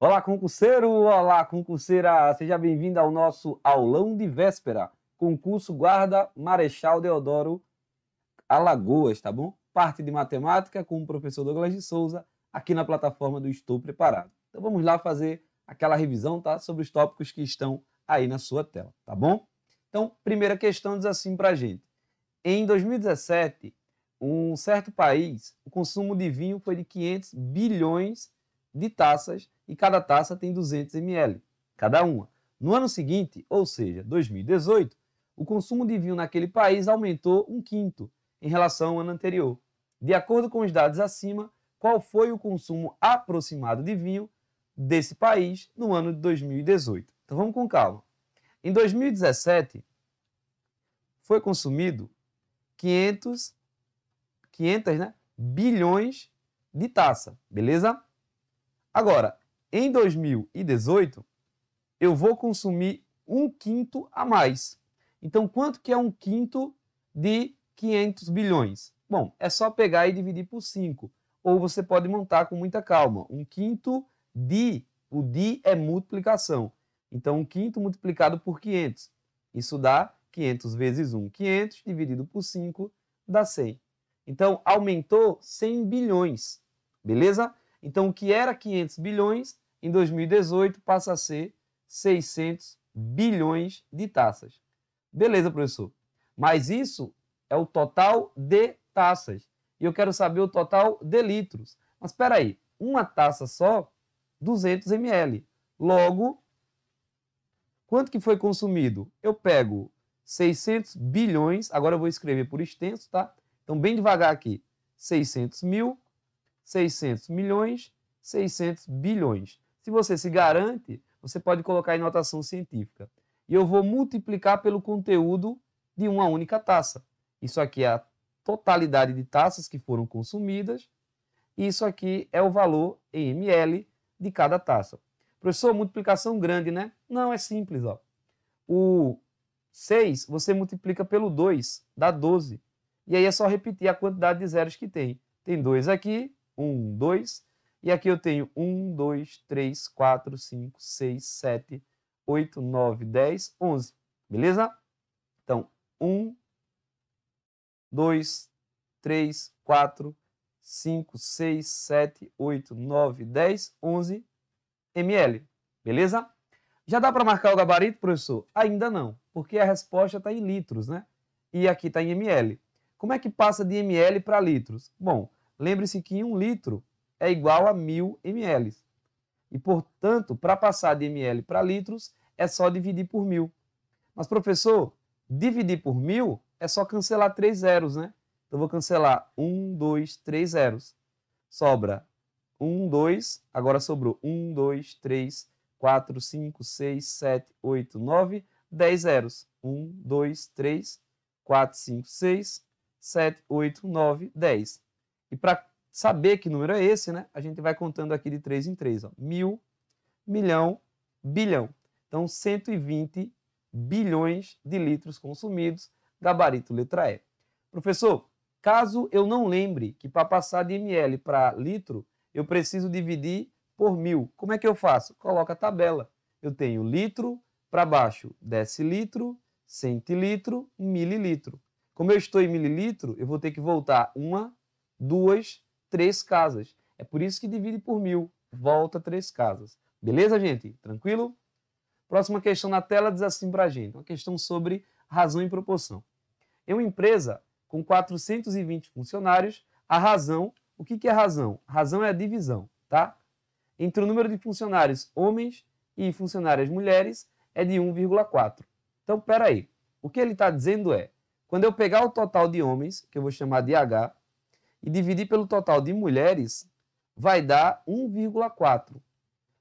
Olá, concurseiro! Olá, concurseira! Seja bem-vindo ao nosso aulão de véspera, concurso Guarda Marechal Deodoro Alagoas, tá bom? Parte de matemática com o professor Douglas de Souza, aqui na plataforma do Estou Preparado. Então vamos lá fazer aquela revisão, tá? Sobre os tópicos que estão aí na sua tela, tá bom? Então, primeira questão diz assim pra gente. Em 2017, um certo país, o consumo de vinho foi de 500 bilhões de taças e cada taça tem 200 ml, cada uma. No ano seguinte, ou seja, 2018, o consumo de vinho naquele país aumentou um quinto em relação ao ano anterior. De acordo com os dados acima, qual foi o consumo aproximado de vinho desse país no ano de 2018? Então vamos com calma. Em 2017, foi consumido 500 bilhões de taça, beleza? Agora, em 2018, eu vou consumir um quinto a mais. Então, quanto que é um quinto de 500 bilhões? Bom, é só pegar e dividir por 5. Ou você pode montar com muita calma. Um quinto de, o de é multiplicação. Então, um quinto multiplicado por 500. Isso dá 500 vezes 1, 500, dividido por 5, dá 100. Então, aumentou 100 bilhões, beleza? Então, o que era 500 bilhões, em 2018 passa a ser 600 bilhões de taças. Beleza, professor. Mas isso é o total de taças. E eu quero saber o total de litros. Mas espera aí, uma taça só, 200 ml. Logo, quanto que foi consumido? Eu pego 600 bilhões, agora eu vou escrever por extenso, tá? Então, bem devagar aqui. 600 mil, 600 milhões, 600 bilhões. Se você se garante, você pode colocar em notação científica. E eu vou multiplicar pelo conteúdo de uma única taça. Isso aqui é a totalidade de taças que foram consumidas. E isso aqui é o valor em ml de cada taça. Professor, multiplicação grande, né? Não, é simples, ó. O 6 você multiplica pelo 2, dá 12. E aí é só repetir a quantidade de zeros que tem. Tem 2 aqui, 1, 2. E aqui eu tenho 1, 2, 3, 4, 5, 6, 7, 8, 9, 10, 11. Beleza? Então, 1, 2, 3, 4, 5, 6, 7, 8, 9, 10, 11 ml. Beleza? Já dá para marcar o gabarito, professor? Ainda não, porque a resposta está em litros, né? E aqui está em ml. Como é que passa de ml para litros? Bom, lembre-se que 1 litro é igual a 1000 ml. E, portanto, para passar de ml para litros, é só dividir por 1000. Mas, professor, dividir por 1000 é só cancelar 3 zeros, né? Então, eu vou cancelar 1, 2, 3 zeros. Sobra 1, 2, agora sobrou 1, 2, 3, 4, 5, 6, 7, 8, 9, 10 zeros. 1, 2, 3, 4, 5, 6, 7, 8, 9, 10. E para saber que número é esse, né, a gente vai contando aqui de 3 em 3. Ó. 1000, milhão, bilhão. Então, 120 bilhões de litros consumidos, gabarito letra E. Professor, caso eu não lembre que para passar de ml para litro, eu preciso dividir por 1000. Como é que eu faço? Coloca a tabela. Eu tenho litro, para baixo, decilitro, centilitro, mililitro. Como eu estou em mililitro, eu vou ter que voltar 1, 2, 3 casas. É por isso que divide por 1000. Volta 3 casas. Beleza, gente? Tranquilo? Próxima questão na tela diz assim para a gente. Uma questão sobre razão e proporção. Em uma empresa com 420 funcionários, a razão... O que é razão? Razão é a divisão, tá? Entre o número de funcionários homens e funcionárias mulheres é de 1,4. Então, espera aí. O que ele está dizendo é, quando eu pegar o total de homens, que eu vou chamar de H, e dividir pelo total de mulheres, vai dar 1,4.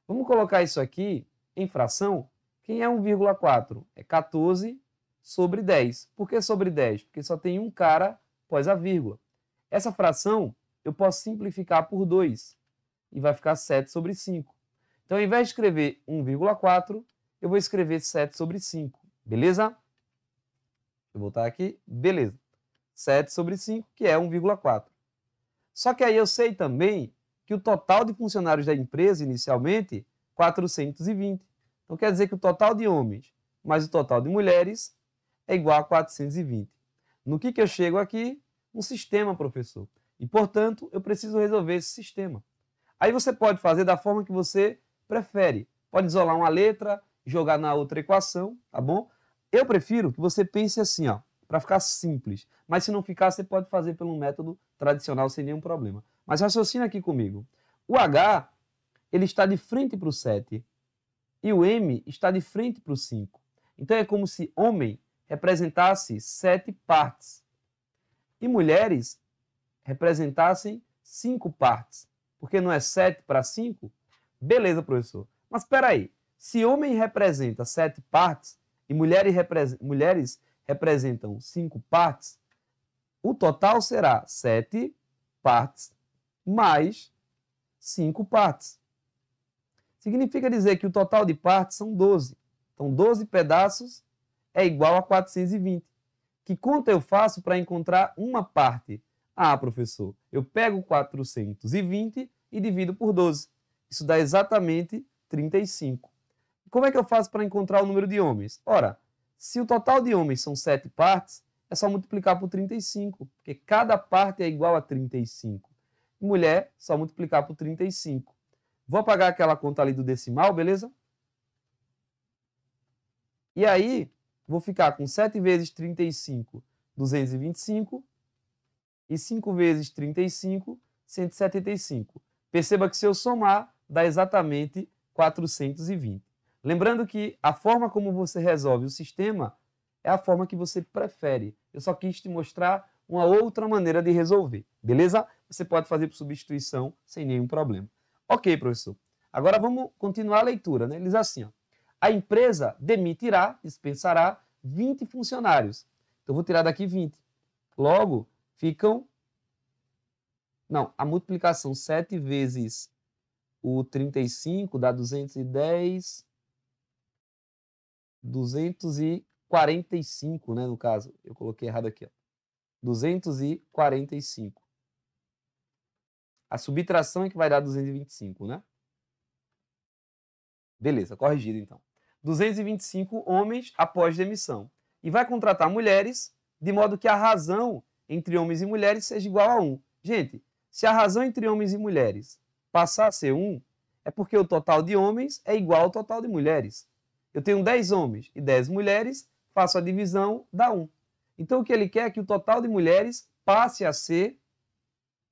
Vamos colocar isso aqui em fração. Quem é 1,4? É 14 sobre 10. Por que sobre 10? Porque só tem um cara após a vírgula. Essa fração eu posso simplificar por 2 e vai ficar 7 sobre 5. Então, ao invés de escrever 1,4, eu vou escrever 7 sobre 5. Beleza? Deixa eu voltar aqui. Beleza. 7 sobre 5, que é 1,4. Só que aí eu sei também que o total de funcionários da empresa, inicialmente, 420. Então, quer dizer que o total de homens mais o total de mulheres é igual a 420. No que eu chego aqui? Um sistema, professor. E, portanto, eu preciso resolver esse sistema. Aí você pode fazer da forma que você prefere. Pode isolar uma letra, jogar na outra equação, tá bom? Eu prefiro que você pense assim, ó, para ficar simples. Mas se não ficar, você pode fazer pelo método tradicional sem nenhum problema. Mas raciocina aqui comigo. O H, ele está de frente para o 7 e o M está de frente para o 5. Então é como se homem representasse 7 partes e mulheres representassem 5 partes. Porque não é 7 para 5? Beleza, professor. Mas espera aí. Se homem representa 7 partes e mulheres representam 5 partes, o total será 7 partes mais 5 partes. Significa dizer que o total de partes são 12. Então, 12 pedaços é igual a 420. Que conta eu faço para encontrar uma parte? Ah, professor, eu pego 420 e divido por 12. Isso dá exatamente 35. Como é que eu faço para encontrar o número de homens? Ora, se o total de homens são 7 partes, é só multiplicar por 35, porque cada parte é igual a 35. Mulher, só multiplicar por 35. Vou apagar aquela conta ali do decimal, beleza? E aí, vou ficar com 7 vezes 35, 225. E 5 vezes 35, 175. Perceba que se eu somar, dá exatamente 420. Lembrando que a forma como você resolve o sistema é a forma que você prefere. Eu só quis te mostrar uma outra maneira de resolver, beleza? Você pode fazer por substituição sem nenhum problema. Ok, professor. Agora vamos continuar a leitura, né? Ele diz assim, ó, a empresa demitirá, dispensará 20 funcionários. Então, eu vou tirar daqui 20. Logo, ficam... Não, a multiplicação 7 vezes o 35 dá 210... 245, né, no caso. Eu coloquei errado aqui, ó. 245. A subtração é que vai dar 225, né? Beleza, corrigido então. 225 homens após demissão. E vai contratar mulheres, de modo que a razão entre homens e mulheres seja igual a 1. Gente, se a razão entre homens e mulheres passar a ser 1, é porque o total de homens é igual ao total de mulheres. Eu tenho 10 homens e 10 mulheres, faço a divisão, dá 1. Então o que ele quer é que o total de mulheres passe a ser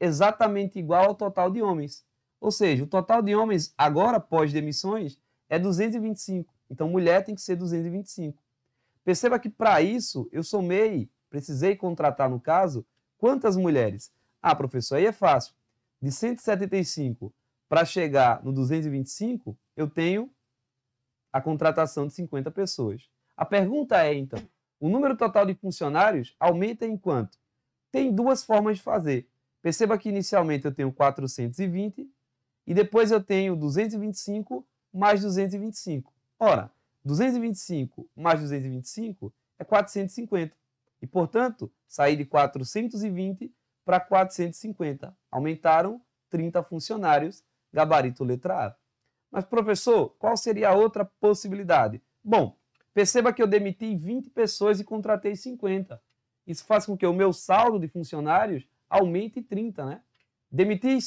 exatamente igual ao total de homens. Ou seja, o total de homens agora, pós demissões, é 225. Então mulher tem que ser 225. Perceba que para isso eu precisei contratar no caso, quantas mulheres? Ah, professor, aí é fácil. De 175 para chegar no 225, eu tenho a contratação de 50 pessoas. A pergunta é, então, o número total de funcionários aumenta em quanto? Tem duas formas de fazer. Perceba que inicialmente eu tenho 420 e depois eu tenho 225 mais 225. Ora, 225 mais 225 é 450. E, portanto, saí de 420 para 450. Aumentaram 30 funcionários, gabarito letra A. Mas, professor, qual seria a outra possibilidade? Bom, perceba que eu demiti 20 pessoas e contratei 50. Isso faz com que o meu saldo de funcionários aumente 30, né? Demiti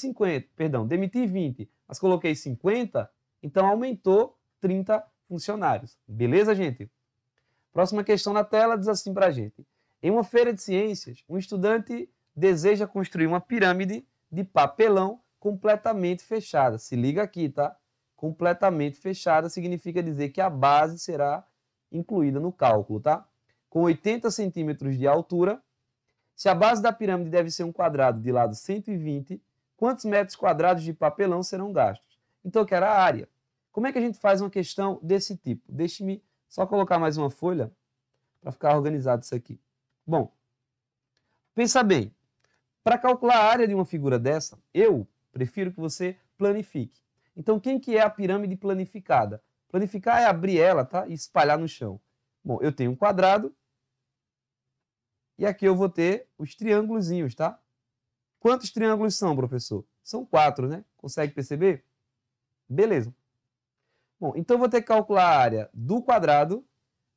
20, mas coloquei 50, então aumentou 30 funcionários. Beleza, gente? Próxima questão na tela diz assim para a gente. Em uma feira de ciências, um estudante deseja construir uma pirâmide de papelão completamente fechada. Se liga aqui, tá? Completamente fechada significa dizer que a base será incluída no cálculo, tá? Com 80 centímetros de altura, se a base da pirâmide deve ser um quadrado de lado 120, quantos metros quadrados de papelão serão gastos? Então, eu quero a área. Como é que a gente faz uma questão desse tipo? Deixe-me só colocar mais uma folha para ficar organizado isso aqui. Bom, pensa bem. Para calcular a área de uma figura dessa, eu prefiro que você planifique. Então, quem que é a pirâmide planificada? Planificar é abrir ela, tá? E espalhar no chão. Bom, eu tenho um quadrado e aqui eu vou ter os triângulozinhos, tá? Quantos triângulos são, professor? São 4, né? Consegue perceber? Beleza. Bom, então eu vou ter que calcular a área do quadrado,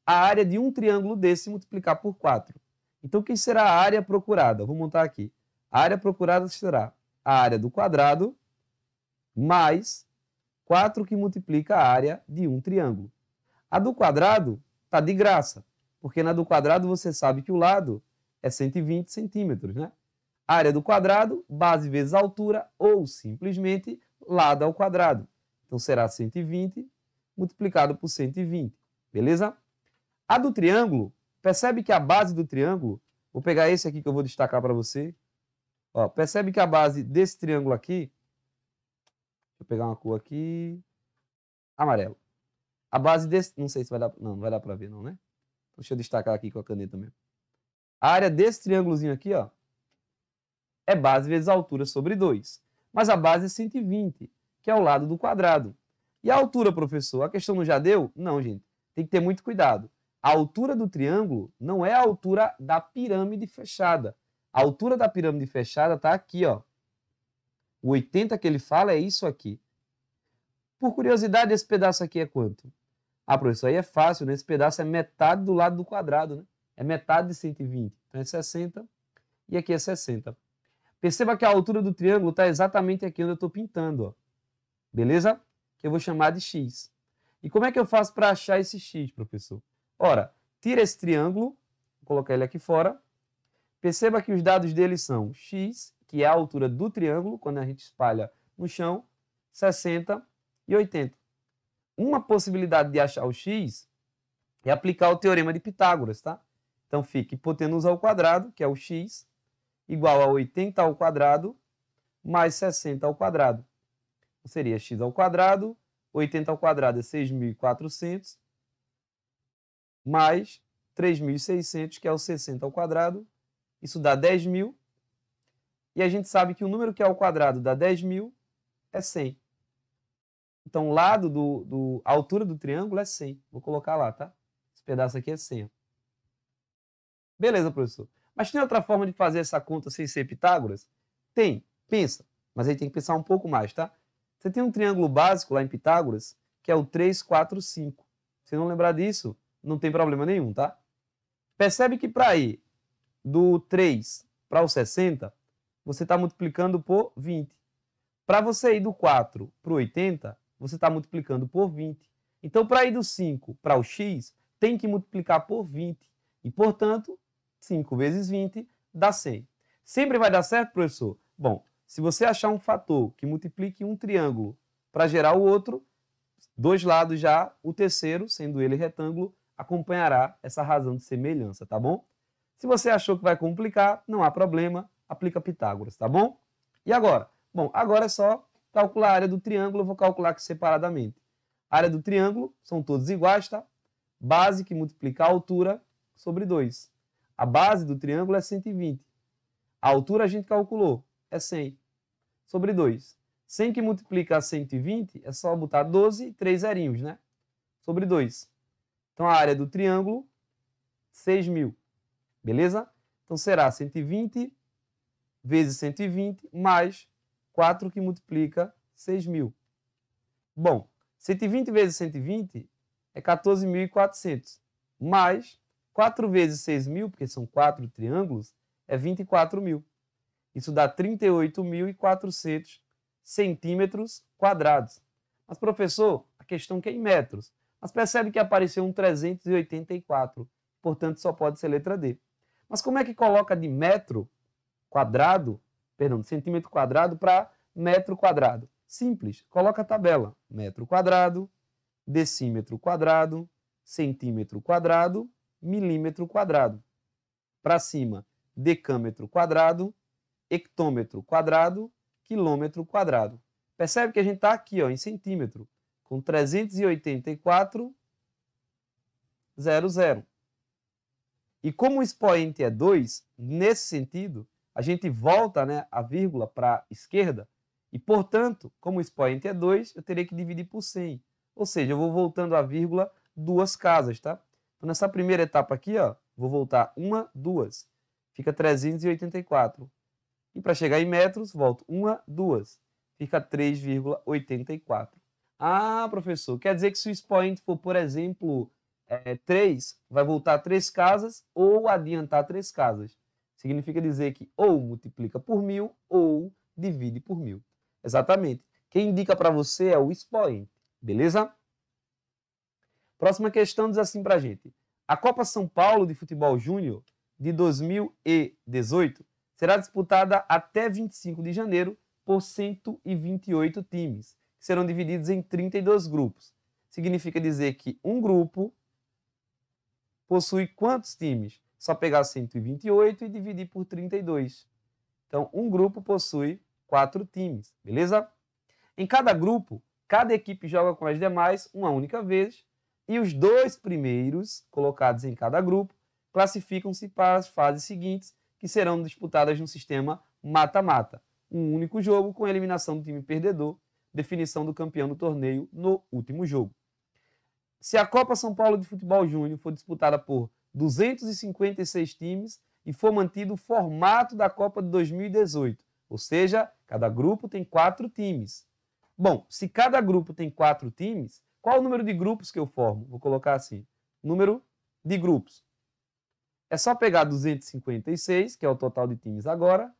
a área de um triângulo desse multiplicar por 4. Então, o que será a área procurada? Vou montar aqui. A área procurada será a área do quadrado mais 4 que multiplica a área de um triângulo. A do quadrado está de graça, porque na do quadrado você sabe que o lado é 120 centímetros, né? A área do quadrado, base vezes altura, ou simplesmente lado ao quadrado. Então, será 120 multiplicado por 120, beleza? A do triângulo, percebe que a base do triângulo, vou pegar esse aqui que eu vou destacar para você. Ó, percebe que a base desse triângulo aqui, deixa eu pegar uma cor aqui, amarelo. A base desse, não sei se vai dar, não vai dar para ver não, né? Deixa eu destacar aqui com a caneta mesmo. A área desse triângulozinho aqui, ó, é base vezes altura sobre 2. Mas a base é 120, que é o lado do quadrado. E a altura, professor? A questão não já deu? Não, gente. Tem que ter muito cuidado. A altura do triângulo não é a altura da pirâmide fechada. A altura da pirâmide fechada está aqui, ó. O 80 que ele fala é isso aqui. Por curiosidade, esse pedaço aqui é quanto? Ah, professor, aí é fácil, né? Esse pedaço é metade do lado do quadrado, né? É metade de 120. Então é 60 e aqui é 60. Perceba que a altura do triângulo está exatamente aqui onde eu estou pintando, ó. Beleza? Que eu vou chamar de x. E como é que eu faço para achar esse x, professor? Ora, tira esse triângulo, vou colocar ele aqui fora. Perceba que os dados dele são x, que é a altura do triângulo, quando a gente espalha no chão, 60 e 80. Uma possibilidade de achar o x é aplicar o teorema de Pitágoras, tá? Então fica hipotenusa ao quadrado, que é o x, igual a 80 ao quadrado, mais 60 ao quadrado. Seria x ao quadrado, 80 ao quadrado é 6.400, mais 3.600, que é o 60 ao quadrado. Isso dá 10.000. E a gente sabe que o número que é ao quadrado dá 10.000 é 100. Então, o lado a altura do triângulo é 100. Vou colocar lá, tá? Esse pedaço aqui é 100. Beleza, professor. Mas tem outra forma de fazer essa conta sem ser Pitágoras? Tem. Pensa. Mas aí tem que pensar um pouco mais, tá? Você tem um triângulo básico lá em Pitágoras, que é o 3, 4, 5. Se não lembrar disso, não tem problema nenhum, tá? Percebe que para ir do 3 para o 60, você está multiplicando por 20. Para você ir do 4 para o 80, você está multiplicando por 20. Então, para ir do 5 para o x, tem que multiplicar por 20. E, portanto, 5 vezes 20 dá 100. Sempre vai dar certo, professor? Bom, se você achar um fator que multiplique um triângulo para gerar o outro, dois lados já, o terceiro, sendo ele retângulo, acompanhará essa razão de semelhança, tá bom? Se você achou que vai complicar, não há problema, aplica Pitágoras, tá bom? E agora? Bom, agora é só calcular a área do triângulo, eu vou calcular aqui separadamente. A área do triângulo são todos iguais, tá? Base que multiplica a altura sobre 2. A base do triângulo é 120. A altura a gente calculou, é 100 sobre 2. 100 que multiplica a 120 é só botar 12 e 3 zerinhos, né? Sobre 2. Então, a área do triângulo, 6.000. Beleza? Então, será 120 vezes 120 mais 4 que multiplica 6.000. Bom, 120 vezes 120 é 14.400. Mais 4 vezes 6.000, porque são 4 triângulos, é 24.000. Isso dá 38.400 centímetros quadrados. Mas, professor, a questão que é em metros. Mas percebe que apareceu um 384. Portanto, só pode ser letra D. Mas como é que coloca de metro quadrado, perdão, de centímetro quadrado para metro quadrado? Simples, coloca a tabela. Metro quadrado, decímetro quadrado, centímetro quadrado, milímetro quadrado. Para cima, decâmetro quadrado, hectômetro quadrado, quilômetro quadrado. Percebe que a gente está aqui, ó, em centímetro, com 384,00. E como o expoente é 2, nesse sentido, a gente volta, né, a vírgula para a esquerda, e, portanto, como o expoente é 2, eu teria que dividir por 100. Ou seja, eu vou voltando a vírgula duas casas, tá? Então, nessa primeira etapa aqui, ó, vou voltar uma, duas. Fica 384. E para chegar em metros, volto uma, duas. Fica 3,84. Ah, professor, quer dizer que se o expoente for, por exemplo, 3, vai voltar 3 casas ou adiantar 3 casas. Significa dizer que ou multiplica por 1000 ou divide por 1000. Exatamente. Quem indica para você é o expoente, beleza? Próxima questão diz assim para a gente. A Copa São Paulo de Futebol Júnior de 2018 será disputada até 25 de janeiro por 128 times, que serão divididos em 32 grupos. Significa dizer que um grupo possui quantos times? Só pegar 128 e dividir por 32. Então, um grupo possui 4 times, beleza? Em cada grupo, cada equipe joga com as demais uma única vez e os 2 primeiros colocados em cada grupo classificam-se para as fases seguintes, que serão disputadas no sistema mata-mata. Um único jogo com eliminação do time perdedor, definição do campeão do torneio no último jogo. Se a Copa São Paulo de Futebol Júnior for disputada por 256 times e for mantido o formato da Copa de 2018, ou seja, cada grupo tem 4 times. Bom, se cada grupo tem 4 times, qual o número de grupos que eu formo? Vou colocar assim, número de grupos. É só pegar 256, que é o total de times agora,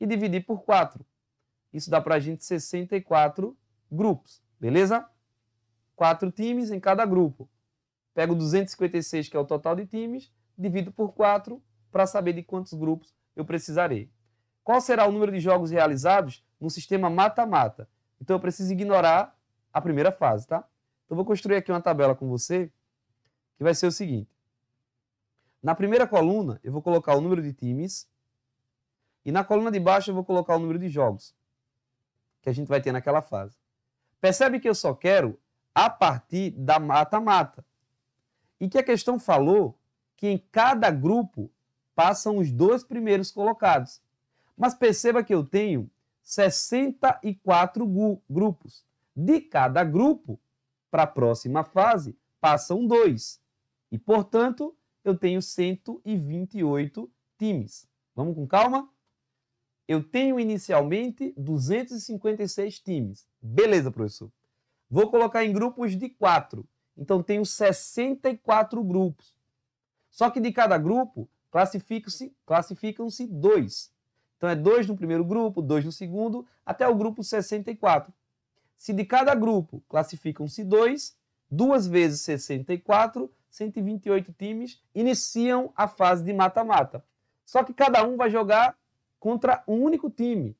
e dividir por 4. Isso dá para a gente 64 grupos, beleza? 4 times em cada grupo. Pego 256, que é o total de times, divido por 4 para saber de quantos grupos eu precisarei. Qual será o número de jogos realizados no sistema mata-mata? Então eu preciso ignorar a primeira fase, tá? Então eu vou construir aqui uma tabela com você, que vai ser o seguinte. Na primeira coluna, eu vou colocar o número de times, e na coluna de baixo eu vou colocar o número de jogos que a gente vai ter naquela fase. Percebe que eu só quero a partir da mata-mata. E que a questão falou que em cada grupo passam os 2 primeiros colocados. Mas perceba que eu tenho 64 grupos. De cada grupo, para a próxima fase, passam 2. E, portanto, eu tenho 128 times. Vamos com calma? Eu tenho inicialmente 256 times. Beleza, professor. Vou colocar em grupos de 4. Então, tenho 64 grupos. Só que de cada grupo, classificam-se 2. Então, é 2 no primeiro grupo, 2 no segundo, até o grupo 64. Se de cada grupo classificam-se 2, 2 vezes 64, 128 times iniciam a fase de mata-mata. Só que cada um vai jogar contra um único time.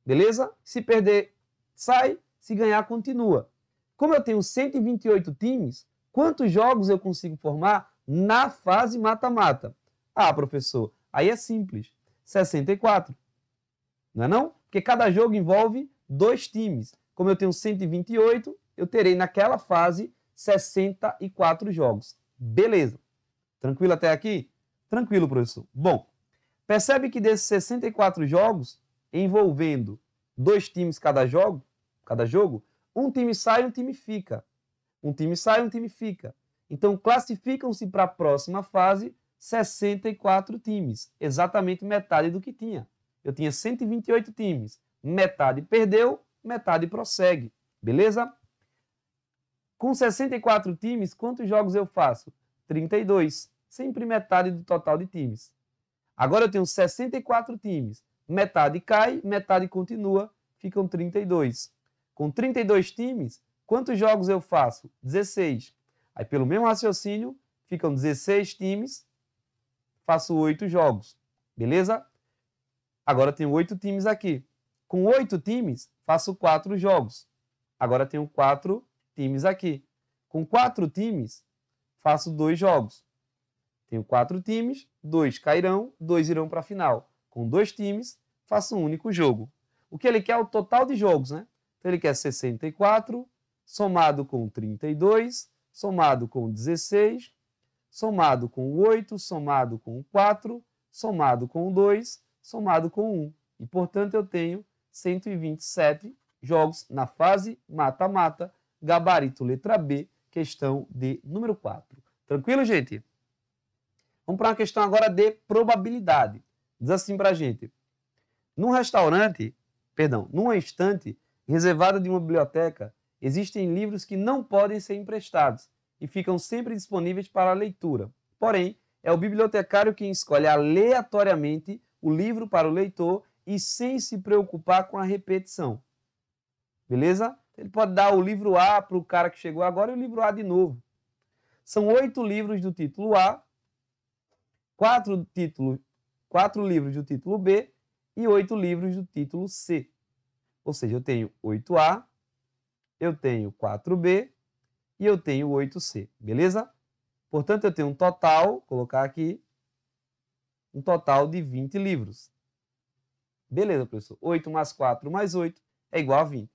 Beleza? Se perder, sai. Se ganhar, continua. Como eu tenho 128 times, quantos jogos eu consigo formar na fase mata-mata? Ah, professor, aí é simples. 64. Não é não? Porque cada jogo envolve 2 times. Como eu tenho 128, eu terei naquela fase 64 jogos. Beleza. Tranquilo até aqui? Tranquilo, professor. Bom, percebe que desses 64 jogos, envolvendo 2 times cada jogo, um time sai, um time fica. Um time sai, um time fica. Então, classificam-se para a próxima fase 64 times. Exatamente metade do que tinha. Eu tinha 128 times. Metade perdeu, metade prossegue. Beleza? Com 64 times, quantos jogos eu faço? 32. Sempre metade do total de times. Agora eu tenho 64 times. Metade cai, metade continua. Ficam 32. Com 32 times, quantos jogos eu faço? 16. Aí, pelo mesmo raciocínio, ficam 16 times, faço 8 jogos. Beleza? Agora tenho 8 times aqui. Com 8 times, faço 4 jogos. Agora tenho 4 times aqui. Com 4 times, faço 2 jogos. Tenho 4 times, 2 cairão, 2 irão para a final. Com 2 times, faço um único jogo. O que ele quer é o total de jogos, né? Então, ele quer 64, somado com 32, somado com 16, somado com 8, somado com 4, somado com 2, somado com 1. E, portanto, eu tenho 127 jogos na fase mata-mata, gabarito letra B, questão de número 4. Tranquilo, gente? Vamos para uma questão agora de probabilidade. Diz assim para a gente. Numa estante reservada de uma biblioteca, existem livros que não podem ser emprestados e ficam sempre disponíveis para a leitura. Porém, é o bibliotecário quem escolhe aleatoriamente o livro para o leitor e sem se preocupar com a repetição. Beleza? Ele pode dar o livro A para o cara que chegou agora e o livro A de novo. São 8 livros do título A, 4 livros do título B e 8 livros do título C. Ou seja, eu tenho 8A, eu tenho 4B e eu tenho 8C. Beleza? Portanto, eu tenho um total, vou colocar aqui, um total de 20 livros. Beleza, professor. 8 mais 4 mais 8 é igual a 20.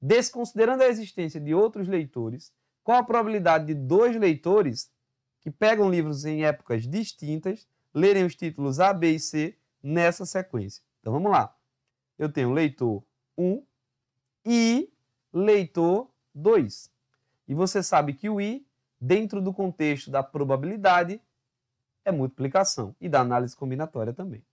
Desconsiderando a existência de outros leitores, qual a probabilidade de 2 leitores que pegam livros em épocas distintas lerem os títulos A, B e C nessa sequência? Então vamos lá. Eu tenho leitor 1 e leitor 2. E você sabe que o I, dentro do contexto da probabilidade, é multiplicação e da análise combinatória também.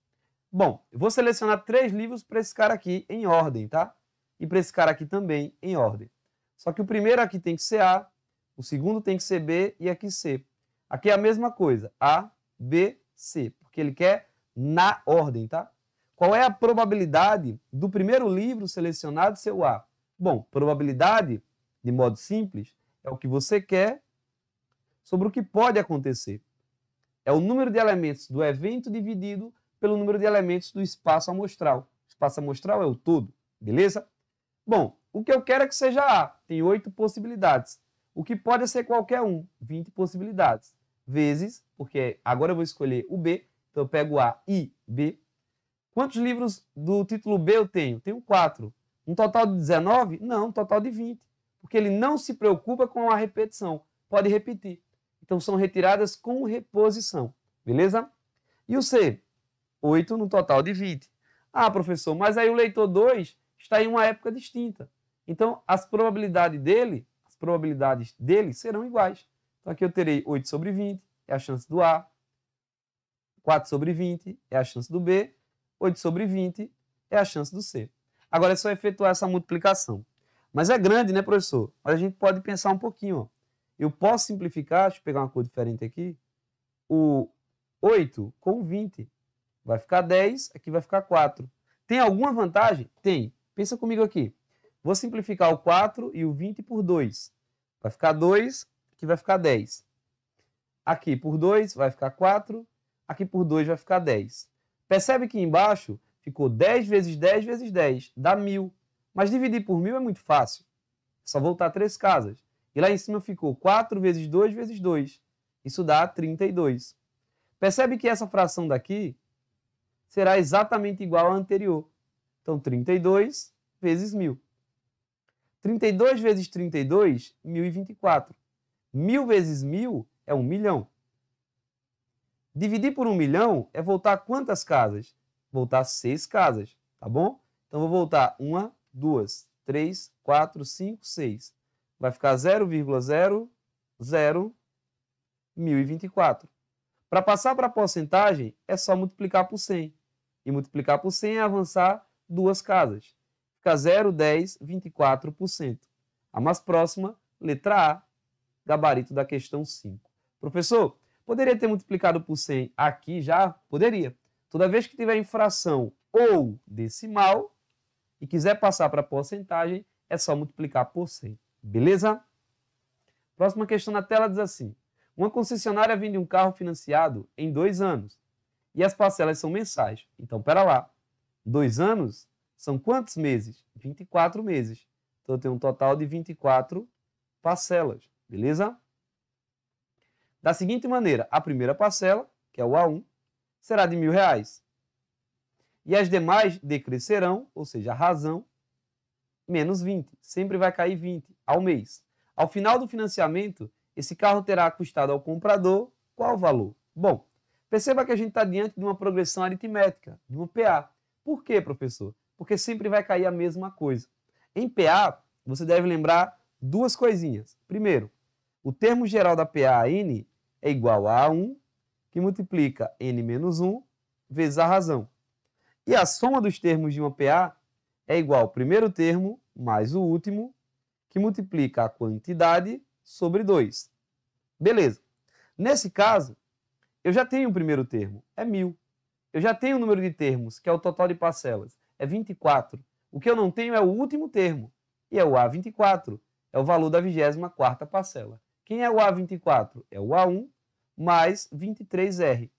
Bom, eu vou selecionar 3 livros para esse cara aqui em ordem, tá? E para esse cara aqui também em ordem. Só que o primeiro aqui tem que ser A, o segundo tem que ser B e aqui C. Aqui é a mesma coisa, A, B, C, porque ele quer na ordem, tá? Qual é a probabilidade do primeiro livro selecionado ser o A? Bom, probabilidade, de modo simples, é o que você quer sobre o que pode acontecer. É o número de elementos do evento dividido pelo número de elementos do espaço amostral. O espaço amostral é o todo, beleza? Bom, o que eu quero é que seja A. Tem 8 possibilidades. O que pode ser qualquer um, 20 possibilidades. Vezes, porque agora eu vou escolher o B, então eu pego A e B. Quantos livros do título B eu tenho? Tenho 4. Um total de 19? Não, um total de 20. Porque ele não se preocupa com a repetição. Pode repetir. Então são retiradas com reposição. Beleza? E o C? 8 no total de 20. Ah, professor, mas aí o leitor 2 está em uma época distinta. Então as probabilidades dele serão iguais. Então aqui eu terei 8 sobre 20, é a chance do A. 4 sobre 20 é a chance do B. 8 sobre 20 é a chance do C. Agora é só efetuar essa multiplicação. Mas é grande, né, professor? Mas a gente pode pensar um pouquinho. Ó. Eu posso simplificar, deixa eu pegar uma cor diferente aqui, o 8 com 20. Vai ficar 10, aqui vai ficar 4. Tem alguma vantagem? Tem. Pensa comigo aqui. Vou simplificar o 4 e o 20 por 2. Vai ficar 2, aqui vai ficar 10. Aqui por 2 vai ficar 4, aqui por 2 vai ficar 10. Percebe que embaixo ficou 10 vezes 10 vezes 10, dá 1000. Mas dividir por 1000 é muito fácil. É só voltar 3 casas. E lá em cima ficou 4 vezes 2 vezes 2. Isso dá 32. Percebe que essa fração daqui será exatamente igual à anterior. Então, 32 vezes 1000. 32 vezes 32, 1024. 1000 vezes 1000 é 1 milhão. Dividir por 1 milhão é voltar quantas casas? Voltar 6 casas, tá bom? Então, vou voltar 1, 2, 3, 4, 5, 6. Vai ficar 0,001024. Para passar para a porcentagem, é só multiplicar por 100. E multiplicar por 100 é avançar 2 casas. Fica 0,1024%. A mais próxima, letra A, gabarito da questão 5. Professor, poderia ter multiplicado por 100 aqui já? Poderia. Toda vez que tiver em fração ou decimal e quiser passar para a porcentagem, é só multiplicar por 100. Beleza? Próxima questão na tela diz assim. Uma concessionária vende um carro financiado em 2 anos e as parcelas são mensais. Então, pera lá. 2 anos são quantos meses? 24 meses. Então, eu tenho um total de 24 parcelas. Beleza? Da seguinte maneira, a primeira parcela, que é o A1, será de R$1.000. E as demais decrescerão, ou seja, a razão, menos 20. Sempre vai cair 20 ao mês. Ao final do financiamento, esse carro terá custado ao comprador qual valor? Bom, perceba que a gente está diante de uma progressão aritmética, de uma PA. Por quê, professor? Porque sempre vai cair a mesma coisa. Em PA, você deve lembrar 2 coisinhas. Primeiro, o termo geral da PA, N, é igual a A1, que multiplica N menos 1, vezes a razão. E a soma dos termos de uma PA é igual ao primeiro termo mais o último, que multiplica a quantidade sobre 2. Beleza. Nesse caso, eu já tenho o primeiro termo, é 1000. Eu já tenho o número de termos, que é o total de parcelas, é 24. O que eu não tenho é o último termo, e é o A24, é o valor da 24ª parcela. Quem é o A24? É o A1 mais 23R.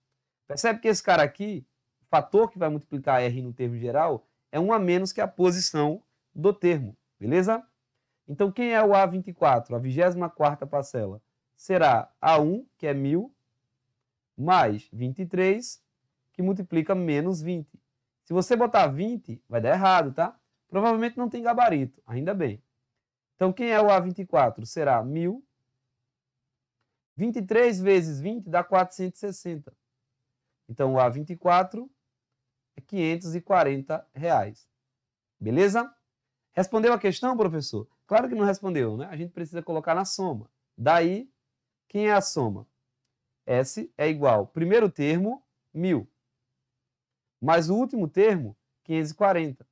Percebe que esse cara aqui, o fator que vai multiplicar R no termo geral, é 1 a menos que a posição do termo, beleza? Então, quem é o A24, a 24ª parcela? Será A1, que é 1000, mais 23, que multiplica menos 20. Se você botar 20, vai dar errado, tá? Provavelmente não tem gabarito, ainda bem. Então, quem é o A24? Será 1000. 23 vezes 20 dá 460. Então, o A24 é R$540. Beleza? Respondeu a questão, professor? Claro que não respondeu, né? A gente precisa colocar na soma. Daí, quem é a soma? S é igual, primeiro termo, 1000. Mais o último termo, 540.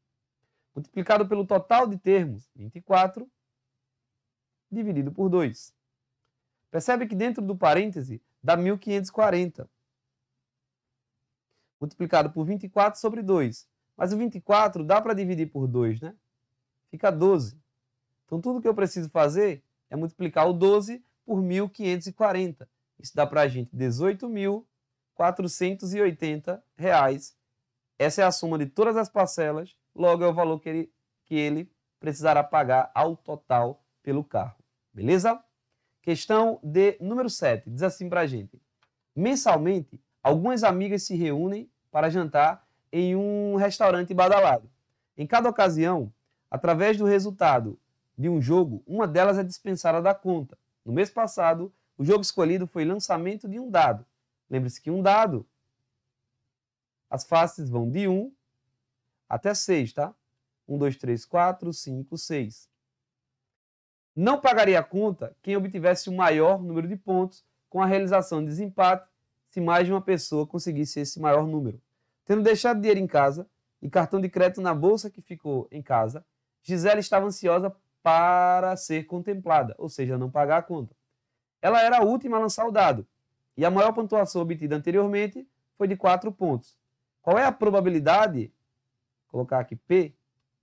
Multiplicado pelo total de termos, 24, dividido por 2. Percebe que dentro do parêntese dá 1540. Multiplicado por 24 sobre 2. Mas o 24 dá para dividir por 2, né? Fica 12. Então, tudo que eu preciso fazer é multiplicar o 12 por 1540. Isso dá para a gente R$18.480. Essa é a soma de todas as parcelas, logo é o valor que ele precisará pagar ao total pelo carro. Beleza? Questão de número 7. Diz assim para a gente. Mensalmente, algumas amigas se reúnem para jantar em um restaurante badalado. Em cada ocasião, através do resultado de um jogo, uma delas é dispensada da conta. No mês passado, o jogo escolhido foi lançamento de um dado. Lembre-se que um dado, as faces vão de 1 até 6, tá? 1, 2, 3, 4, 5, 6. Não pagaria a conta quem obtivesse o maior número de pontos com a realização de desempate se mais de uma pessoa conseguisse esse maior número. Tendo deixado dinheiro em casa e cartão de crédito na bolsa que ficou em casa, Gisele estava ansiosa para ser contemplada, ou seja, não pagar a conta. Ela era a última a lançar o dado, e a maior pontuação obtida anteriormente foi de 4 pontos. Qual é a probabilidade, vou colocar aqui P,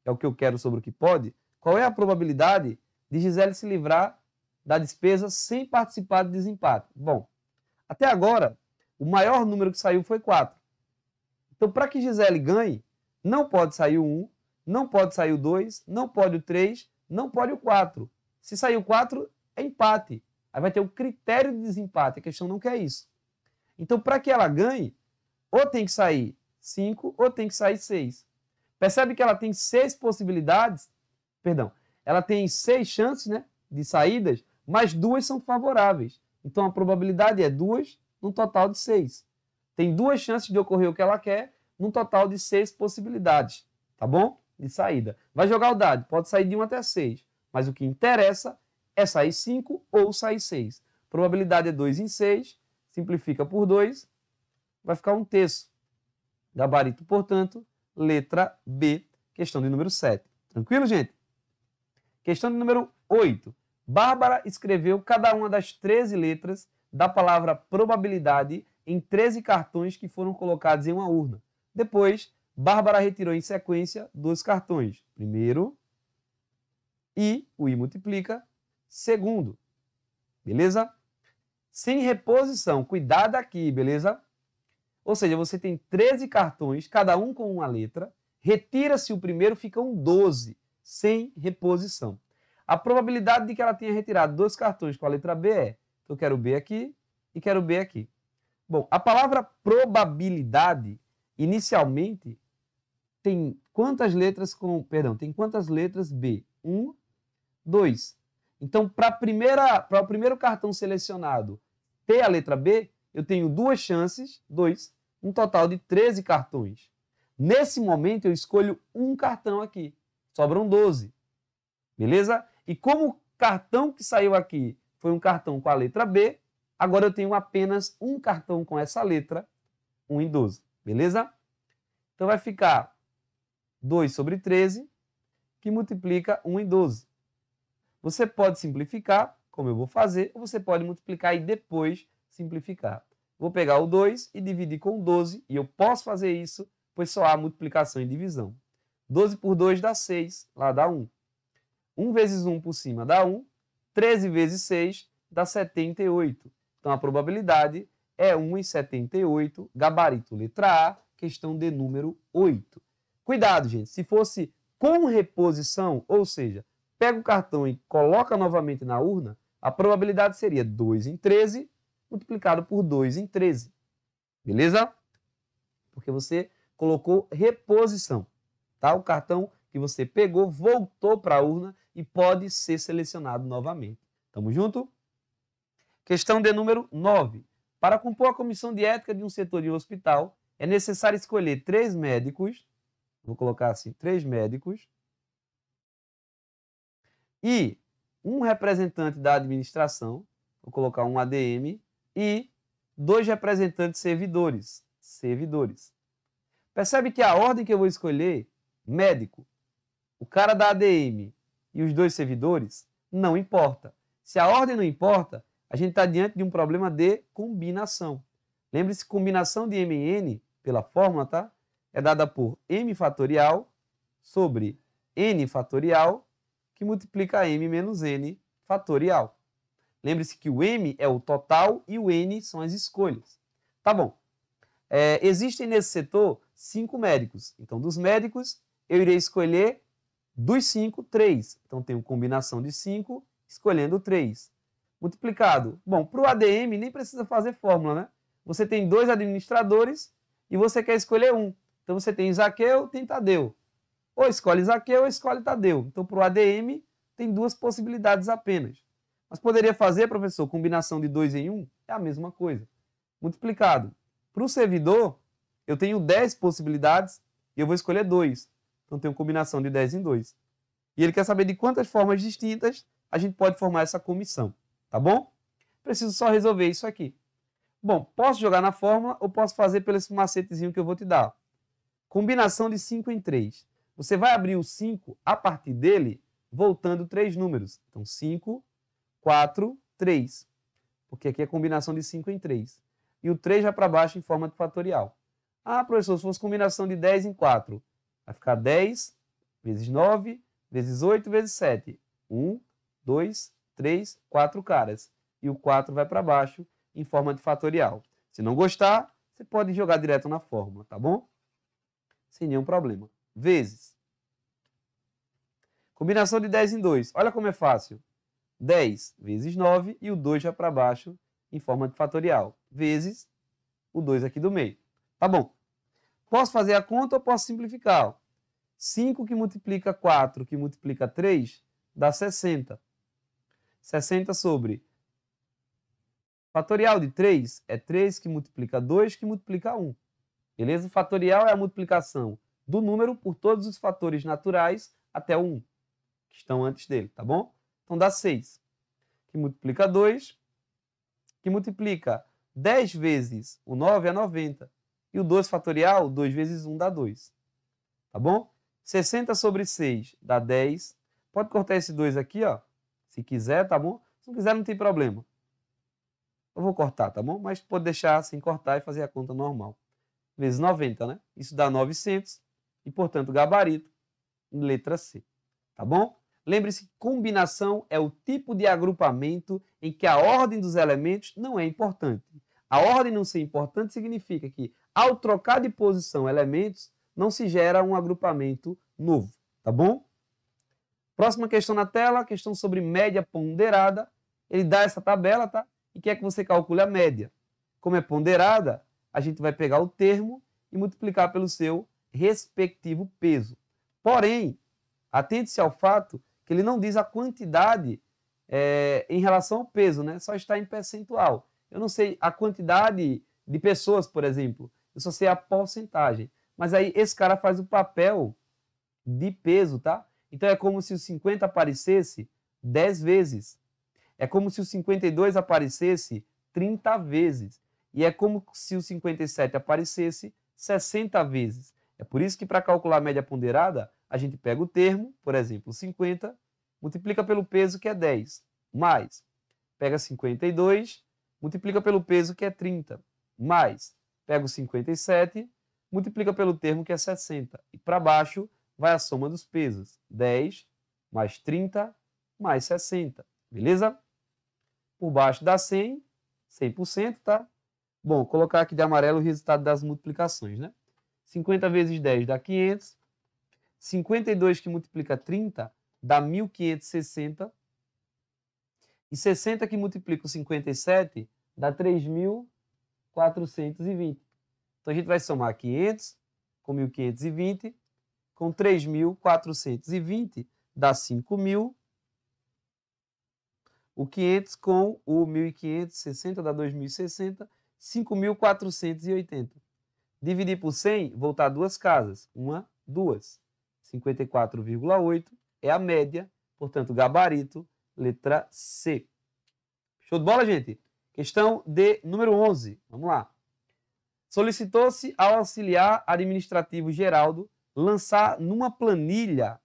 é o que eu quero sobre o que pode, qual é a probabilidade de Gisele se livrar da despesa sem participar do desempate? Bom, até agora, o maior número que saiu foi 4. Então, para que Gisele ganhe, não pode sair o 1, não pode sair o 2, não pode o 3, não pode o 4. Se sair o 4, é empate. Aí vai ter o critério de desempate. A questão não quer isso. Então, para que ela ganhe, ou tem que sair 5, ou tem que sair 6. Percebe que ela tem 6 possibilidades, perdão, ela tem 6 chances, né, de saídas, mas 2 são favoráveis. Então, a probabilidade é 2 num total de 6. Tem 2 chances de ocorrer o que ela quer, num total de 6 possibilidades, tá bom? De saída. Vai jogar o dado, pode sair de 1 até 6, mas o que interessa é sair 5 ou sair 6. Probabilidade é 2 em 6, simplifica por 2, vai ficar 1/3. Gabarito, portanto, letra B, questão de número 7. Tranquilo, gente? Questão de número 8. Bárbara escreveu cada uma das 13 letras da palavra probabilidade em 13 cartões que foram colocados em uma urna. Depois, Bárbara retirou em sequência 2 cartões. Primeiro, I, o I multiplica. Segundo, beleza? Sem reposição, cuidado aqui, beleza? Ou seja, você tem 13 cartões, cada um com uma letra. Retira-se o primeiro, ficam 12, sem reposição. A probabilidade de que ela tenha retirado 2 cartões com a letra B é, eu quero B aqui e quero B aqui. Bom, a palavra probabilidade, inicialmente, tem quantas letras tem quantas letras B? 1, 2. Então, para o primeiro cartão selecionado ter a letra B, eu tenho 2 chances, 2, um total de 13 cartões. Nesse momento, eu escolho um cartão aqui. Sobram 12. Beleza? E como o cartão que saiu aqui foi um cartão com a letra B, agora eu tenho apenas um cartão com essa letra, 1 em 12. Beleza? Então vai ficar 2 sobre 13, que multiplica 1 em 12. Você pode simplificar, como eu vou fazer, ou você pode multiplicar e depois simplificar. Vou pegar o 2 e dividir com 12, e eu posso fazer isso, pois só há multiplicação e divisão. 12 por 2 dá 6, lá dá 1. 1 vezes 1 por cima dá 1, 13 vezes 6 dá 78. Então, a probabilidade é 1 em 78, gabarito letra A, questão de número 8. Cuidado, gente, se fosse com reposição, ou seja, pega o cartão e coloca novamente na urna, a probabilidade seria 2 em 13 multiplicado por 2 em 13. Beleza? Porque você colocou reposição. Tá? O cartão que você pegou voltou para a urna e pode ser selecionado novamente. Tamo junto? Questão de número 9. Para compor a comissão de ética de um setor de um hospital, é necessário escolher 3 médicos, vou colocar assim, 3 médicos, e um representante da administração, vou colocar um ADM, e 2 representantes servidores. Percebe que a ordem que eu vou escolher, médico, o cara da ADM e os 2 servidores, não importa. Se a ordem não importa, a gente está diante de um problema de combinação. Lembre-se, combinação de M em N, pela fórmula, tá? É dada por M fatorial sobre N fatorial, que multiplica M menos N fatorial. Lembre-se que o M é o total e o N são as escolhas. Tá bom. Existem nesse setor 5 médicos. Então, dos médicos, eu irei escolher dos 5, 3. Então, tenho combinação de 5, escolhendo 3. Multiplicado. Bom, para o ADM nem precisa fazer fórmula, né? Você tem 2 administradores e você quer escolher um. Então, você tem Zaqueu, tem Tadeu. Ou escolhe Zaqueu ou escolhe Tadeu. Então, para o ADM, tem 2 possibilidades apenas. Mas poderia fazer, professor, combinação de 2 em 1? É a mesma coisa. Multiplicado. Para o servidor, eu tenho 10 possibilidades e eu vou escolher 2. Então, tenho combinação de 10 em 2. E ele quer saber de quantas formas distintas a gente pode formar essa comissão. Tá bom? Preciso só resolver isso aqui. Bom, posso jogar na fórmula ou posso fazer pelo esse macetezinho que eu vou te dar. Combinação de 5 em 3. Você vai abrir o 5 a partir dele, voltando 3 números. Então, 5, 4, 3. Porque aqui é combinação de 5 em 3. E o 3 já para baixo em forma de fatorial. Ah, professor, se fosse combinação de 10 em 4, vai ficar 10 vezes 9 vezes 8 vezes 7. 1, 2, 3, 4 caras. E o 4 vai para baixo em forma de fatorial. Se não gostar, você pode jogar direto na fórmula, tá bom? Sem nenhum problema. Vezes. Combinação de 10 em 2. Olha como é fácil. 10 vezes 9 e o 2 já para baixo em forma de fatorial. Vezes o 2 aqui do meio. Tá bom. Posso fazer a conta ou posso simplificar? 5 que multiplica 4, que multiplica 3, dá 60. 60 sobre fatorial de 3 é 3 que multiplica 2, que multiplica 1. Beleza? O fatorial é a multiplicação do número por todos os fatores naturais até o 1, que estão antes dele, tá bom? Então dá 6, que multiplica 2, que multiplica 10 vezes o 9 é 90. E o 2 fatorial, 2 vezes 1 dá 2. Tá bom? 60 sobre 6 dá 10. Pode cortar esse 2 aqui, ó, se quiser, tá bom? Se não quiser, não tem problema. Eu vou cortar, tá bom? Mas pode deixar sem cortar e fazer a conta normal. Vezes 90, né? Isso dá 900. E, portanto, gabarito, letra C. Tá bom? Lembre-se que combinação é o tipo de agrupamento em que a ordem dos elementos não é importante. A ordem não ser importante significa que, ao trocar de posição elementos, não se gera um agrupamento novo. Tá bom? Próxima questão na tela, questão sobre média ponderada. Ele dá essa tabela, tá? E quer que você calcule a média. Como é ponderada, a gente vai pegar o termo e multiplicar pelo seu respectivo peso. Porém, atente-se ao fato que ele não diz a quantidade em relação ao peso, né? Só está em percentual. Eu não sei a quantidade de pessoas, por exemplo. Eu só sei a porcentagem. Mas aí esse cara faz o papel de peso, tá? Então é como se o 50 aparecesse 10 vezes. É como se o 52 aparecesse 30 vezes. E é como se o 57 aparecesse 60 vezes. É por isso que para calcular a média ponderada, a gente pega o termo, por exemplo, 50, multiplica pelo peso, que é 10, mais, pega 52, multiplica pelo peso, que é 30, mais, pega o 57, multiplica pelo termo, que é 60. E para baixo vai a soma dos pesos, 10 mais 30 mais 60, beleza? Por baixo dá 100, 100%, tá? Bom, colocar aqui de amarelo o resultado das multiplicações, né? 50 vezes 10 dá 500. 52 que multiplica 30 dá 1.560. E 60 que multiplica o 57 dá 3.420. Então a gente vai somar 500 com 1.520 com 3.420 dá 5.000. O 500 com o 1.560 dá 2.060. 5.480. Dividir por 100, voltar duas casas. 1, 2. 54,8 é a média, portanto, gabarito, letra C. Show de bola, gente? Questão de número 11. Vamos lá. Solicitou-se ao auxiliar administrativo Geraldo lançar numa planilha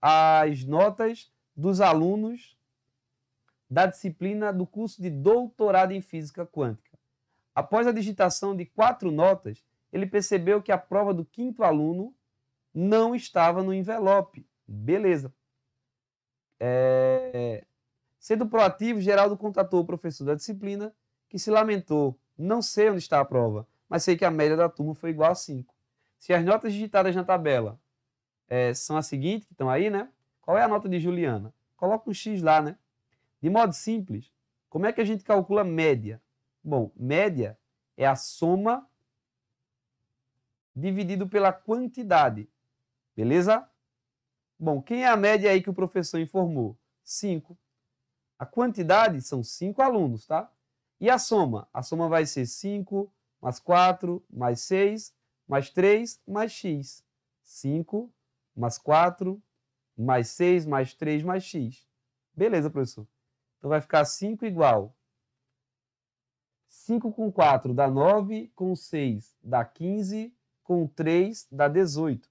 as notas dos alunos da disciplina do curso de doutorado em física quântica. Após a digitação de 4 notas, ele percebeu que a prova do 5º aluno não estava no envelope. Beleza. Sendo proativo, Geraldo contatou o professor da disciplina, que se lamentou. Não sei onde está a prova, mas sei que a média da turma foi igual a 5. Se as notas digitadas na tabela são as seguintes, que estão aí, né? Qual é a nota de Juliana? Coloca um X lá, né? De modo simples, como é que a gente calcula média? Bom, média é a soma dividido pela quantidade. Beleza? Bom, quem é a média aí que o professor informou? 5. A quantidade são 5 alunos, tá? E a soma? A soma vai ser 5 mais 4 mais 6 mais 3 mais x. 5 mais 4 mais 6 mais 3 mais x. Beleza, professor? Então vai ficar 5 igual 5 com 4 dá 9, com 6 dá 15, com 3 dá 18,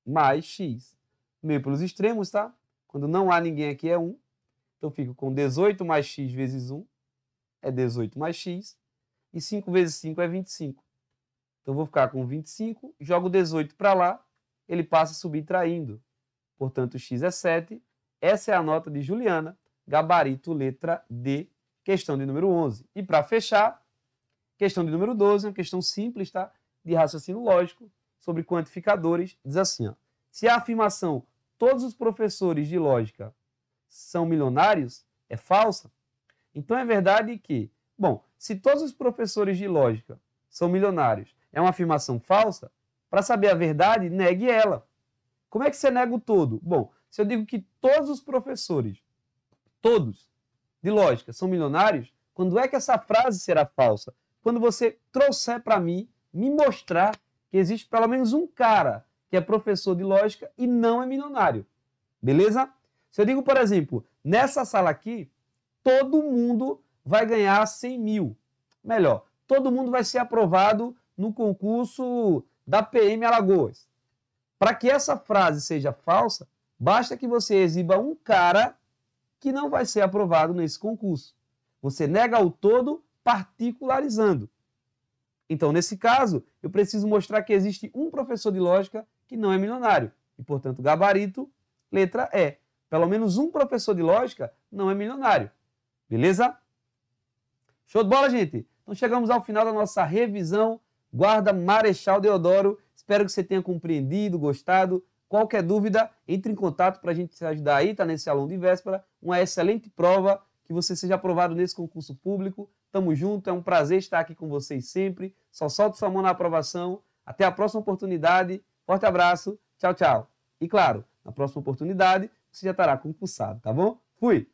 mais x. Meio pelos extremos, tá? Quando não há ninguém aqui é 1. Então fico com 18 mais x vezes 1, é 18 mais x. E 5 vezes 5 é 25. Então vou ficar com 25, jogo 18 para lá, ele passa subtraindo. Portanto, x é 7. Essa é a nota de Juliana, gabarito letra D. Questão de número 11. E para fechar, questão de número 12, uma questão simples, tá? De raciocínio lógico, sobre quantificadores. Diz assim, ó, se a afirmação todos os professores de lógica são milionários é falsa, então é verdade que, bom, se todos os professores de lógica são milionários é uma afirmação falsa, para saber a verdade, negue ela. Como é que você nega o todo? Bom, se eu digo que todos os professores, todos, de lógica são milionários, quando é que essa frase será falsa? Quando você trouxer para mim, me mostrar que existe pelo menos um cara que é professor de lógica e não é milionário. Beleza? Se eu digo, por exemplo, nessa sala aqui, todo mundo vai ganhar 100 mil. Melhor, todo mundo vai ser aprovado no concurso da PM Alagoas. Para que essa frase seja falsa, basta que você exiba um cara que não vai ser aprovado nesse concurso. Você nega o todo particularizando. Então, nesse caso, eu preciso mostrar que existe um professor de lógica que não é milionário. E, portanto, gabarito, letra E. Pelo menos um professor de lógica não é milionário. Beleza? Show de bola, gente? Então, chegamos ao final da nossa revisão Guarda Marechal Deodoro. Espero que você tenha compreendido, gostado. Qualquer dúvida, entre em contato para a gente se ajudar aí, tá nesse aluno de véspera. Uma excelente prova, que você seja aprovado nesse concurso público. Tamo junto, é um prazer estar aqui com vocês sempre. Só solta sua mão na aprovação. Até a próxima oportunidade. Forte abraço, tchau, tchau. E claro, na próxima oportunidade, você já estará concursado, tá bom? Fui!